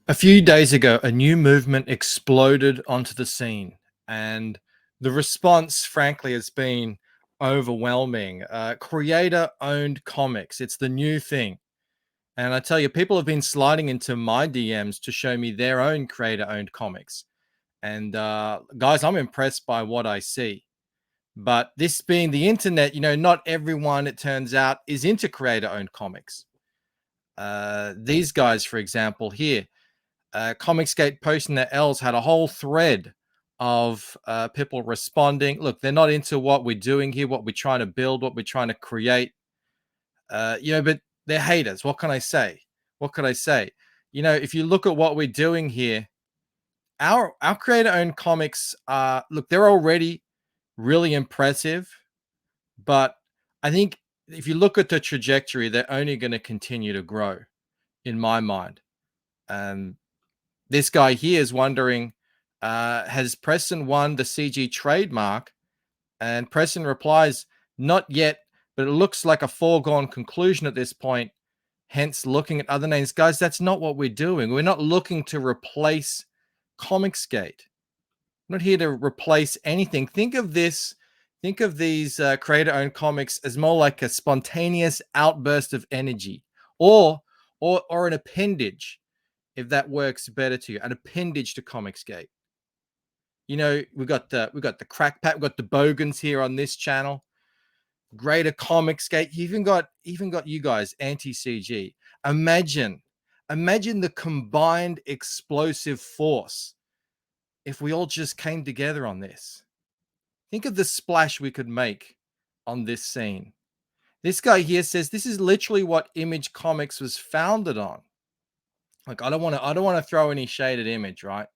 A few days ago, a new movement exploded onto the scene, and the response, frankly, has been overwhelming. Creator-owned comics, it's the new thing. And I tell you, people have been sliding into my DMs to show me their own creator-owned comics. And guys, I'm impressed by what I see. But this being the internet, not everyone, it turns out, is into creator-owned comics. These guys, for example, here, Comicsgate posting their L's had a whole thread of people responding. Look, they're not into what we're doing here, what we're trying to build, what we're trying to create. But they're haters. What can I say? What could I say? If you look at what we're doing here, our creator-owned comics, look, they're already really impressive, but I think if you look at the trajectory, they're only going to continue to grow, in my mind. This guy here is wondering, has Preston won the CG trademark? And Preston replies, not yet, but it looks like a foregone conclusion at this point. Hence, looking at other names. Guys, that's not what we're doing. We're not looking to replace Comicsgate. I'm not here to replace anything. Think of this. Think of these creator-owned comics as more like a spontaneous outburst of energy, or an appendage, if that works better to you, an appendage to Comicsgate. We've got the Crack Pack, we've got the Bogans here on this channel. Greater Comicsgate. You even got you guys, anti-CG. Imagine the combined explosive force if we all just came together on this. Think of the splash we could make on this scene. This guy here says this is literally what Image Comics was founded on. Like, I don't want to throw any shade at Image, right?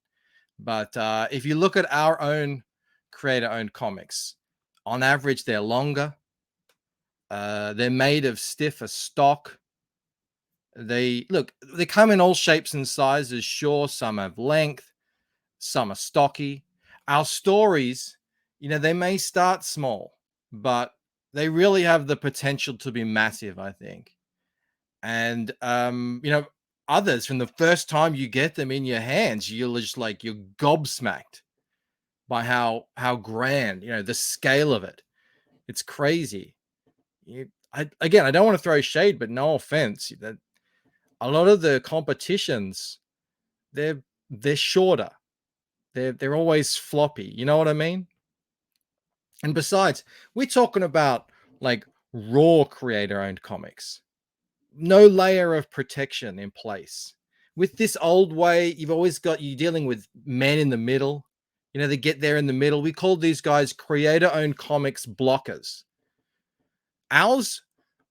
But if you look at our own creator-owned comics, on average, they're longer. They're made of stiffer stock. They come in all shapes and sizes. Sure, some have length, some are stocky. Our stories, they may start small, but they really have the potential to be massive, I think. And others, from the first time you get them in your hands, you're just like, you're gobsmacked by how grand, the scale of it. It's crazy. I don't want to throw shade, but no offense, that a lot of the competitions, they're shorter. They're always floppy. You know what I mean? And besides, we're talking about like raw creator-owned comics. No layer of protection in place. With this old way, you're dealing with men in the middle. They get there in the middle. We call these guys creator-owned comics blockers. Ours,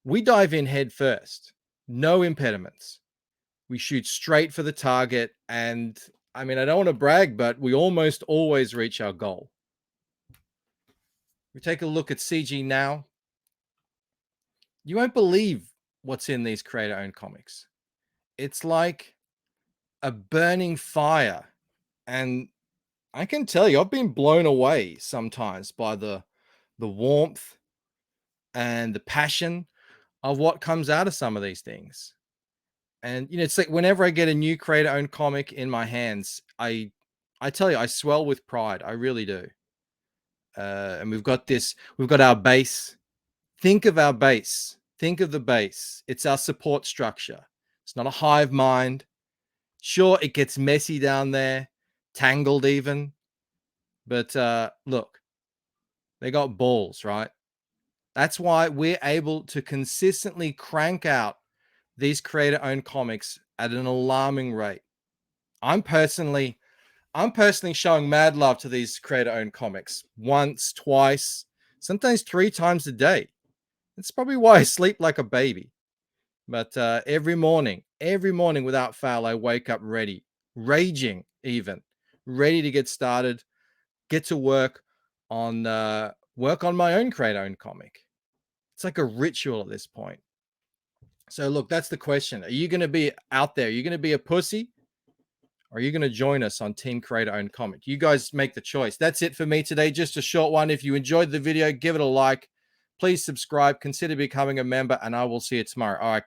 we dive in head first. No impediments. We shoot straight for the target. And I mean, I don't want to brag, but we almost always reach our goal. We take a look at CG now. You won't believe what's in these creator-owned comics. It's like a burning fire. And I can tell you, I've been blown away sometimes by the warmth and the passion of what comes out of some of these things. And it's like whenever I get a new creator-owned comic in my hands, I tell you, I swell with pride. I really do. And we've got our base. Think of our base. Think of the base. It's our support structure. It's not a hive mind. Sure, it gets messy down there, tangled even. But look, they got balls, right? That's why we're able to consistently crank out these creator-owned comics at an alarming rate. I'm personally showing mad love to these creator-owned comics once, twice, sometimes 3 times a day. It's probably why I sleep like a baby. But every morning without fail, I wake up ready, raging even, ready to get started, get to work on my own creator-owned comic. It's like a ritual at this point. So look, that's the question. Are you going to be out there? Are you going to be a pussy? Or are you going to join us on Team Creator-Owned Comic? You guys make the choice. That's it for me today. Just a short one. If you enjoyed the video, give it a like. Please subscribe. Consider becoming a member, and I will see you tomorrow. All right.